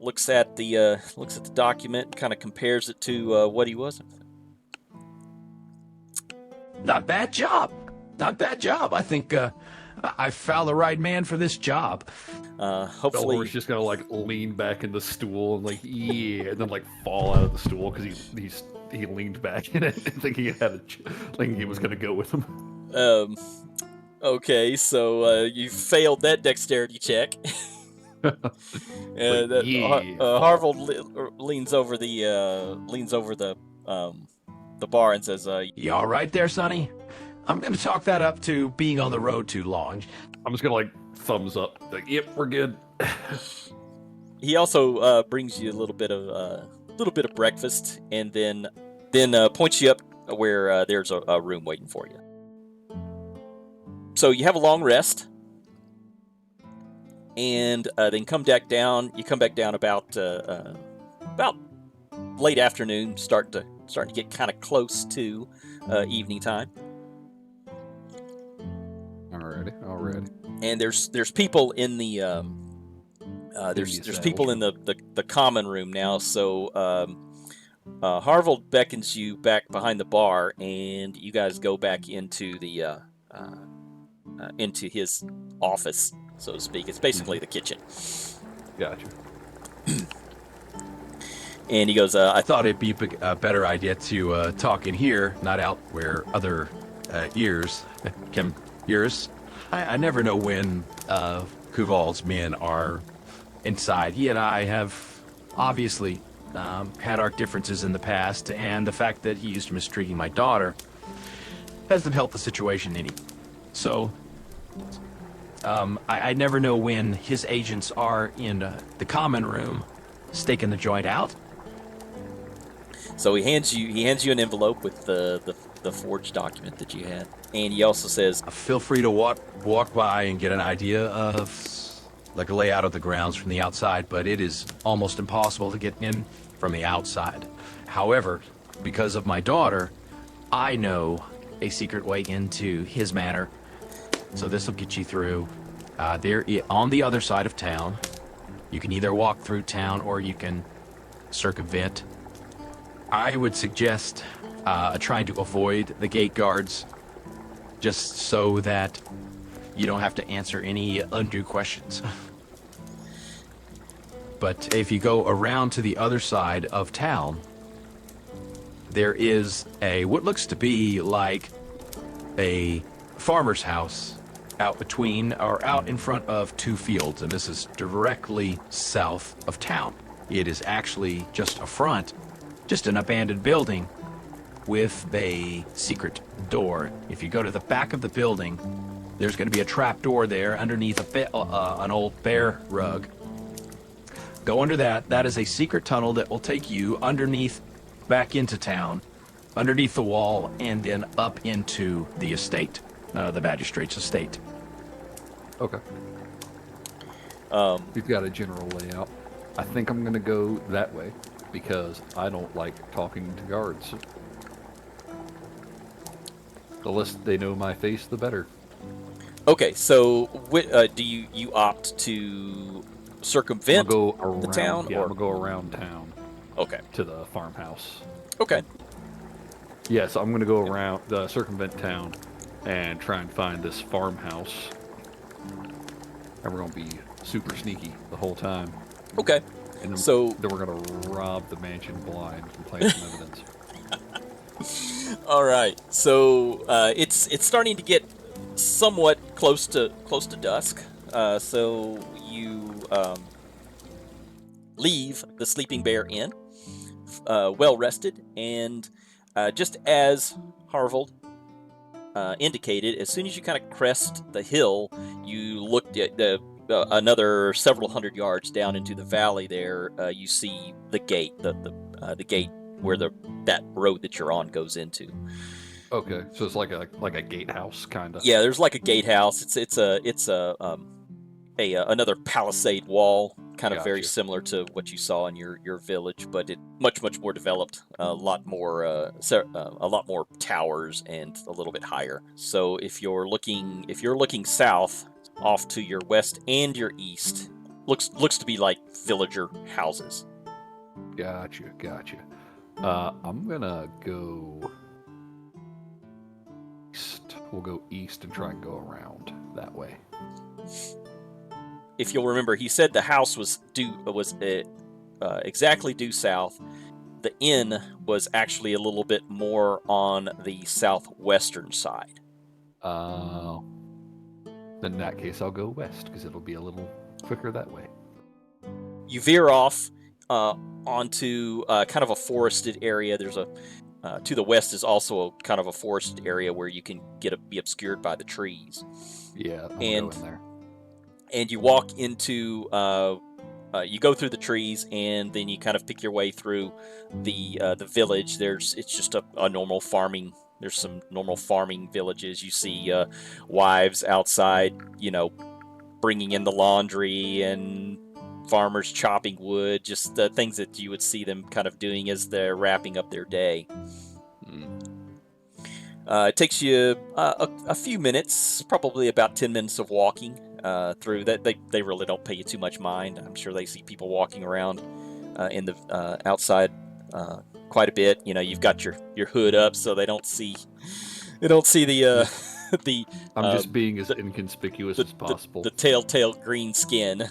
looks at the document, kind of compares it to what he was. Not bad job. Not bad job. I think I found the right man for this job. Hopefully, Belhor's just gonna like lean back in the stool and like and then like fall out of the stool because he leaned back in it thinking thinking he was gonna go with him. Okay, so you failed that dexterity check. Harvold leans over the bar and says, You all right there, Sonny? I'm going to chalk that up to being on the road too long. I'm just gonna like thumbs up, like, yep, we're good. He also brings you a little bit of breakfast, and then points you up where there's a room waiting for you. So you have a long rest, and then come back down. You come back down about late afternoon, starting to get kind of close to evening time. Alrighty. And there's people in the there's people in the common room now. So Harvold beckons you back behind the bar, and you guys go back into into his office, so to speak. It's basically the kitchen. Gotcha. And he goes, I thought it'd be a better idea to talk in here, not out where other ears can ears. I never know when Kuval's men are inside. He and I have obviously had our differences in the past, and the fact that he used to mistreating my daughter hasn't helped the situation any. So, I never know when his agents are in the common room, staking the joint out. So he hands you an envelope with the forged document that you had, and he also says, Feel free to walk by and get an idea of like a layout of the grounds from the outside, but it is almost impossible to get in from the outside. However, because of my daughter, I know a secret way into his manor, so this will get you through. There on the other side of town. You can either walk through town or you can circumvent. I would suggest trying to avoid the gate guards, just so that you don't have to answer any undue questions. But if you go around to the other side of town, there is what looks to be like a farmer's house out in front of two fields, and this is directly south of town. It is actually just an abandoned building with a secret door. If you go to the back of the building, there's going to be a trap door there underneath an old bear rug. Go under that. That is a secret tunnel that will take you underneath, back into town, underneath the wall, and then up into the estate, the magistrate's estate. Okay. We've got a general layout. I think I'm going to go that way because I don't like talking to guards. The less they know my face, the better. okay, so do you opt to circumvent the town? Yeah, I'm going to go around town. Okay. To the farmhouse. Okay. Yeah, so I'm going to go around the circumvent town and try and find this farmhouse. And we're going to be super sneaky the whole time. Okay. And so then we're going to rob the mansion blind and plant some evidence. All right. So it's starting to get somewhat close to dusk. So you leave the Sleeping Bear Inn, well rested, and just as Harvold indicated, as soon as you kind of crest the hill, you looked at another several hundred yards down into the valley. There, you see the gate, the gate where that road that you're on goes into. Okay, so it's like a gatehouse kind of. Yeah, there's like a gatehouse. It's another palisade wall, kind of Gotcha. very similar to what you saw in your village, but it much more developed, a lot more towers and a little bit higher. So if you're looking south, off to your west and your east, looks to be like villager houses. Gotcha. I'm gonna go east. We'll go east and try and go around that way. If you'll remember, he said the house was exactly due south. The inn was actually a little bit more on the southwestern side. In that case, I'll go west because it'll be a little quicker that way. You veer off onto kind of a forested area. There's to the west is also a kind of a forested area where you can be obscured by the trees. Yeah, I'll And- go in there. And you walk into you go through the trees, and then you kind of pick your way through the village. It's just a normal farming. There's some normal farming villages. You see wives outside, bringing in the laundry, and farmers chopping wood. Just the things that you would see them kind of doing as they're wrapping up their day. It takes you a few minutes, probably about 10 minutes of walking through that. They really don't pay you too much mind. I'm sure they see people walking around in the outside quite a bit. You've got your hood up, so they don't see the I'm just being as inconspicuous as possible. the telltale green skin.